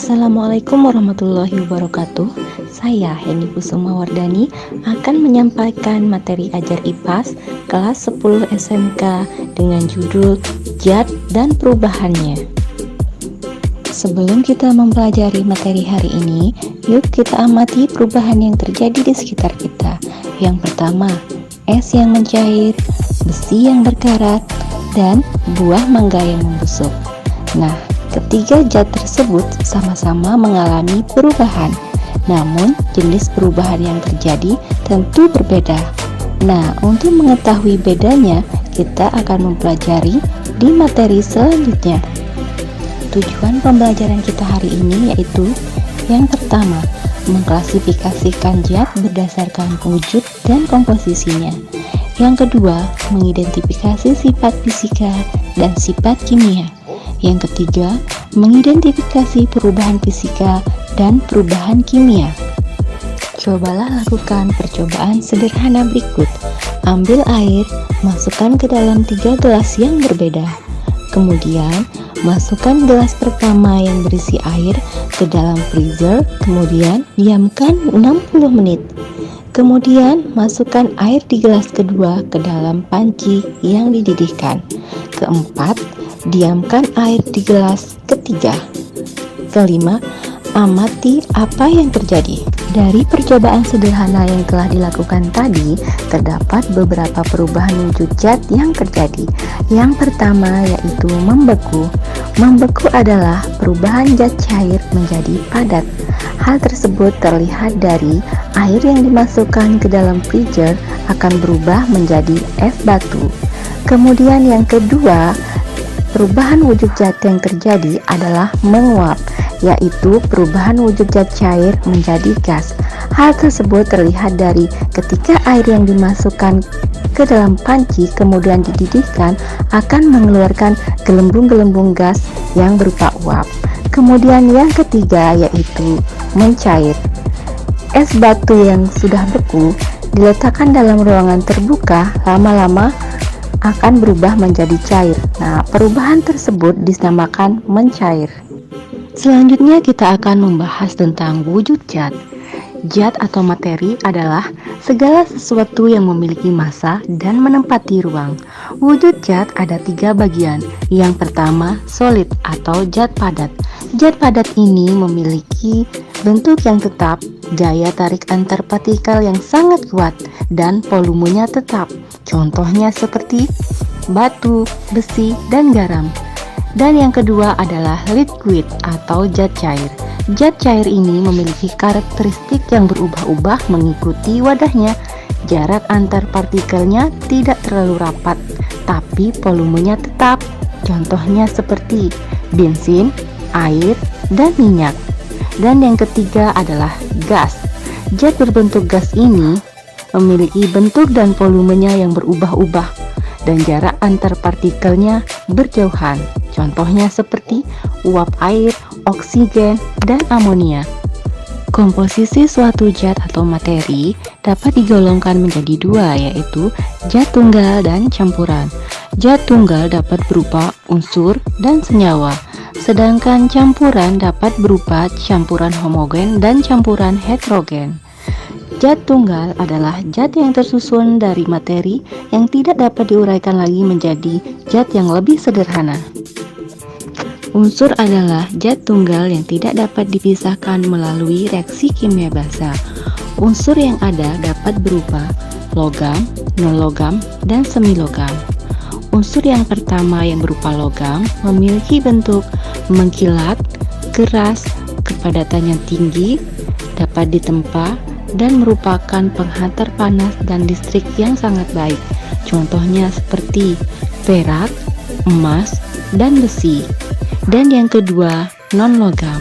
Assalamualaikum warahmatullahi wabarakatuh. Saya Heni Kusuma Wardani akan menyampaikan materi ajar IPAS kelas 10 SMK dengan judul Zat dan Perubahannya. Sebelum kita mempelajari materi hari ini, yuk kita amati perubahan yang terjadi di sekitar kita. Yang pertama, es yang mencair, besi yang berkarat, dan buah mangga yang membusuk. Nah, ketiga zat tersebut sama-sama mengalami perubahan, namun jenis perubahan yang terjadi tentu berbeda. Nah, untuk mengetahui bedanya, kita akan mempelajari di materi selanjutnya. Tujuan pembelajaran kita hari ini yaitu yang pertama, mengklasifikasikan zat berdasarkan wujud dan komposisinya. Yang kedua, mengidentifikasi sifat fisika dan sifat kimia. Yang ketiga, mengidentifikasi perubahan fisika dan perubahan kimia. Cobalah lakukan percobaan sederhana berikut. Ambil air, masukkan ke dalam 3 gelas yang berbeda. Kemudian, masukkan gelas pertama yang berisi air ke dalam freezer, kemudian diamkan 60 menit. Kemudian, masukkan air di gelas kedua ke dalam panci yang dididihkan. Keempat, diamkan air di gelas ketiga. Kelima, amati apa yang terjadi. Dari percobaan sederhana yang telah dilakukan tadi, terdapat beberapa perubahan wujud zat yang terjadi. Yang pertama yaitu membeku. Membeku adalah perubahan zat cair menjadi padat. Hal tersebut terlihat dari air yang dimasukkan ke dalam freezer akan berubah menjadi es batu. Kemudian yang kedua, perubahan wujud zat yang terjadi adalah menguap, yaitu perubahan wujud zat cair menjadi gas. Hal tersebut terlihat dari ketika air yang dimasukkan ke dalam panci kemudian dididihkan akan mengeluarkan gelembung-gelembung gas yang berupa uap. Kemudian yang ketiga yaitu mencair. Es batu yang sudah beku diletakkan dalam ruangan terbuka, lama-lama akan berubah menjadi cair. Nah, perubahan tersebut dinamakan mencair. Selanjutnya kita akan membahas tentang wujud zat. Zat atau materi adalah segala sesuatu yang memiliki massa dan menempati ruang. Wujud zat ada 3 bagian. Yang pertama, solid atau zat padat. Zat padat ini memiliki bentuk yang tetap, daya tarik antar partikel yang sangat kuat, dan volumenya tetap. Contohnya seperti batu, besi, dan garam. Dan yang kedua adalah liquid atau zat cair. Zat cair ini memiliki karakteristik yang berubah-ubah mengikuti wadahnya. Jarak antar partikelnya tidak terlalu rapat, tapi volumenya tetap. Contohnya seperti bensin, air, dan minyak. Dan yang ketiga adalah gas. Zat berbentuk gas ini memiliki bentuk dan volumenya yang berubah-ubah dan jarak antar partikelnya berjauhan. Contohnya seperti uap air, oksigen, dan amonia. Komposisi suatu zat atau materi dapat digolongkan menjadi 2, yaitu zat tunggal dan campuran. Zat tunggal dapat berupa unsur dan senyawa, sedangkan campuran dapat berupa campuran homogen dan campuran heterogen. Zat tunggal adalah zat yang tersusun dari materi yang tidak dapat diuraikan lagi menjadi zat yang lebih sederhana. Unsur adalah zat tunggal yang tidak dapat dipisahkan melalui reaksi kimia basa. Unsur yang ada dapat berupa logam, non-logam, dan semilogam. Unsur yang pertama yang berupa logam memiliki bentuk mengkilat, keras, kepadatannya tinggi, dapat ditempa, dan merupakan penghantar panas dan listrik yang sangat baik. Contohnya seperti perak, emas, dan besi. Dan yang kedua, non-logam.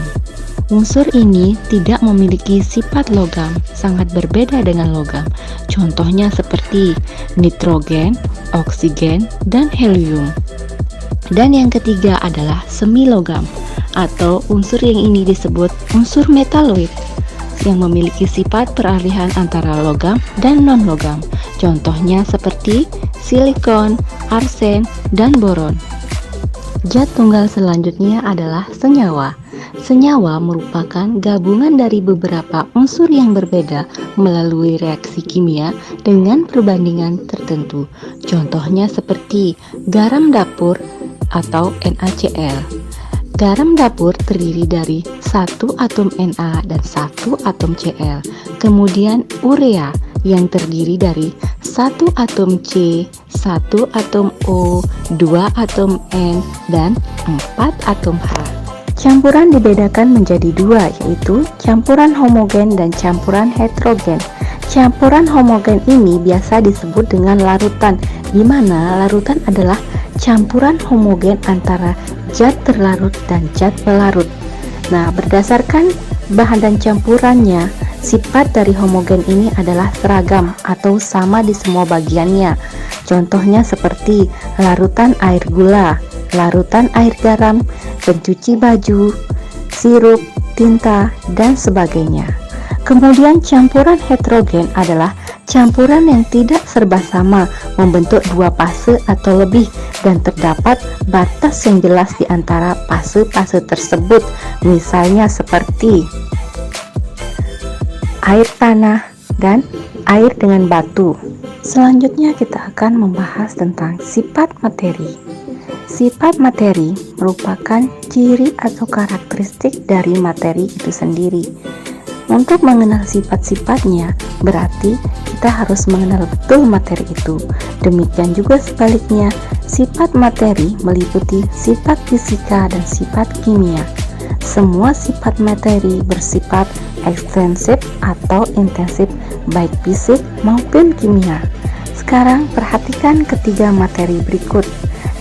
Unsur ini tidak memiliki sifat logam, sangat berbeda dengan logam. Contohnya seperti nitrogen, oksigen, dan helium. Dan yang ketiga adalah semilogam, atau unsur yang ini disebut unsur metaloid, yang memiliki sifat peralihan antara logam dan non-logam. Contohnya seperti silikon, arsen, dan boron. Zat tunggal selanjutnya adalah senyawa. Senyawa merupakan gabungan dari beberapa unsur yang berbeda melalui reaksi kimia dengan perbandingan tertentu. Contohnya seperti garam dapur atau NaCl. Garam dapur terdiri dari satu atom Na dan satu atom Cl. Kemudian urea yang terdiri dari satu atom C, satu atom O, dua atom N, dan 4 atom H. Campuran dibedakan menjadi dua, yaitu campuran homogen dan campuran heterogen. Campuran homogen ini biasa disebut dengan larutan, di mana larutan adalah campuran homogen antara zat terlarut dan zat pelarut. Nah, berdasarkan bahan dan campurannya, sifat dari homogen ini adalah seragam atau sama di semua bagiannya. Contohnya seperti larutan air gula, larutan air garam, pencuci baju, sirup, tinta, dan sebagainya. Kemudian campuran heterogen adalah campuran yang tidak serba sama, membentuk dua fase atau lebih, dan terdapat batas yang jelas di antara fase-fase tersebut. Misalnya seperti air tanah dan air dengan batu. Selanjutnya kita akan membahas tentang sifat materi. Sifat materi merupakan ciri atau karakteristik dari materi itu sendiri. Untuk mengenal sifat-sifatnya, berarti kita harus mengenal betul materi itu. Demikian juga sebaliknya, sifat materi meliputi sifat fisika dan sifat kimia. Semua sifat materi bersifat ekstensif atau intensif, baik fisik maupun kimia. Sekarang perhatikan ketiga materi berikut.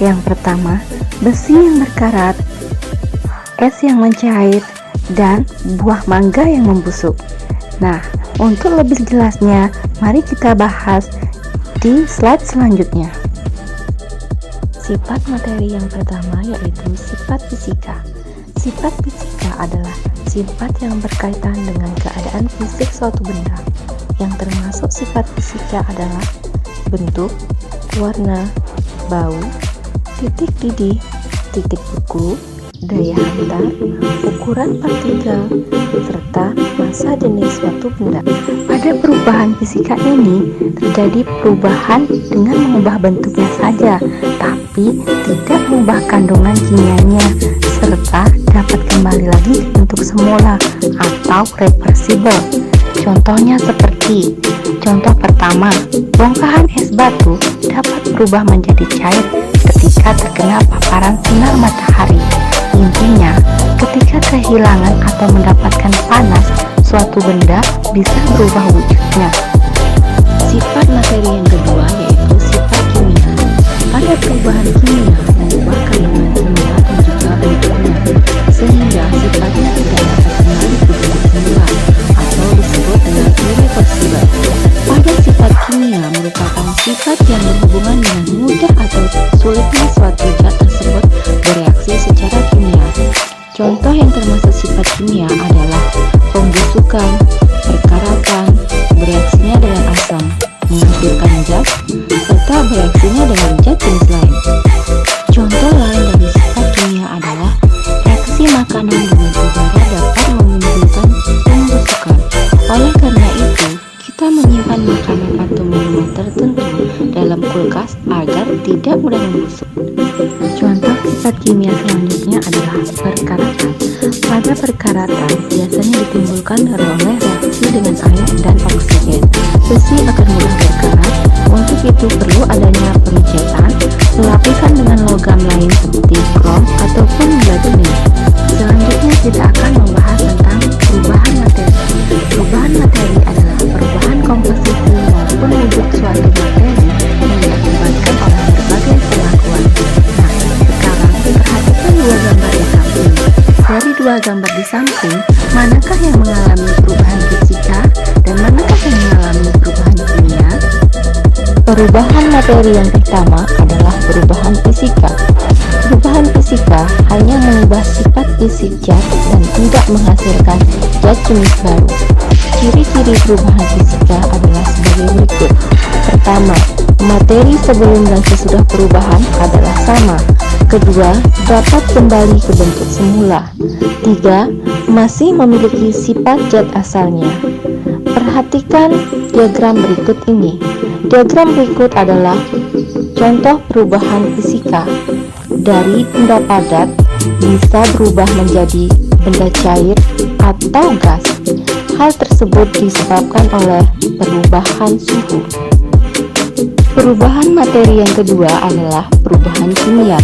Yang pertama, besi yang berkarat, es yang mencair, dan buah mangga yang membusuk. Nah, untuk lebih jelasnya, mari kita bahas di slide selanjutnya. Sifat materi yang pertama yaitu sifat fisika. Sifat fisika adalah sifat yang berkaitan dengan keadaan fisik suatu benda. Yang termasuk sifat fisika adalah bentuk, warna, bau, titik didih, titik beku, daya hantar, ukuran partikel, serta massa jenis suatu benda. Pada perubahan fisika ini terjadi perubahan dengan mengubah bentuknya saja, tapi tidak mengubah kandungan kimianya, serta dapat kembali lagi ke bentuk semula atau reversible. Contohnya seperti contoh pertama, bongkahan es batu dapat berubah menjadi cair ketika terkena paparan sinar matahari. Intinya, ketika kehilangan atau mendapatkan panas, suatu benda bisa berubah wujudnya. Sifat materi yang kedua yaitu sifat kimia. Pada perubahan kimia mengubah kandungan kimia dan juga bentuknya, sehingga sifatnya tidak dapat kembali ke bentuk semula atau disebut dengan irreversible. Pada sifat kimia merupakan sifat yang berhubungan dengan mudah atau sulitnya suatu zat tersebut bereaksi secara kimia. Contoh yang termasuk sifat kimia adalah pembusukan, perkaratan, bereaksinya dengan asam, menghasilkan zat, serta bereaksinya dengan zat jenis lain. Contoh lain dari sifat kimia adalah reaksi makanan dengan udara dapat menimbulkan pembusukan. Oleh karena itu, kita menyimpan makanan atau minuman tertentu dalam kulkas agar tidak mudah membusuk. Contoh sifat kimia selanjutnya adalah perkaratan. Pada perkaratan biasanya ditimbulkan oleh reaksi dengan air dan oksigen. Besi akan mudah berkarat. Untuk itu perlu adanya pengecetan, melapisan dengan logam lain seperti krom ataupun platinum. Selanjutnya kita akan membahas tentang perubahan materi. Perubahan materi adalah perubahan komposisi maupun wujud suatu materi yang diakibatkan oleh berbagai perlakuan. Nah, sekarang perhatikan dua gambar di samping. Dari dua gambar di samping, manakah yang mengalami perubahan fisika dan manakah yang mengalami perubahan kimia? Perubahan materi yang pertama adalah perubahan fisika. Perubahan fisika hanya mengubah sifat fisik zat dan tidak menghasilkan zat jenis baru. Ciri-ciri perubahan fisika adalah sebagai berikut. Pertama, materi sebelum dan sesudah perubahan adalah sama. kedua dapat kembali ke bentuk semula. 3. Masih memiliki sifat zat asalnya. Perhatikan diagram berikut ini. Diagram berikut adalah contoh perubahan fisika. Dari benda padat bisa berubah menjadi benda cair atau gas. Hal tersebut disebabkan oleh perubahan suhu. Perubahan materi yang kedua adalah perubahan kimia.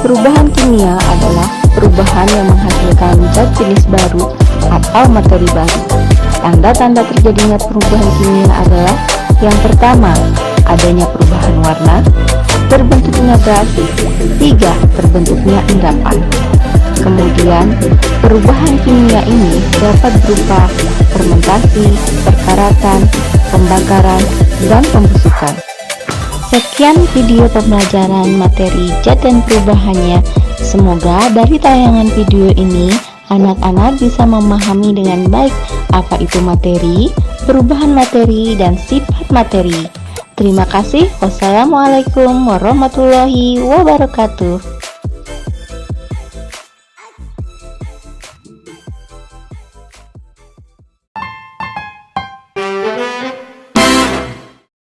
Perubahan kimia adalah perubahan yang menghasilkan zat jenis baru atau materi baru. Tanda-tanda terjadinya perubahan kimia adalah yang pertama, adanya perubahan warna, terbentuknya gas. 3. Terbentuknya endapan. Kemudian, perubahan kimia ini dapat berupa fermentasi, perkaratan, pembakaran, dan pembusukan. Sekian video pembelajaran materi zat dan perubahannya. Semoga dari tayangan video ini anak-anak bisa memahami dengan baik apa itu materi, perubahan materi, dan sifat materi. Terima kasih. Wassalamualaikum warahmatullahi wabarakatuh.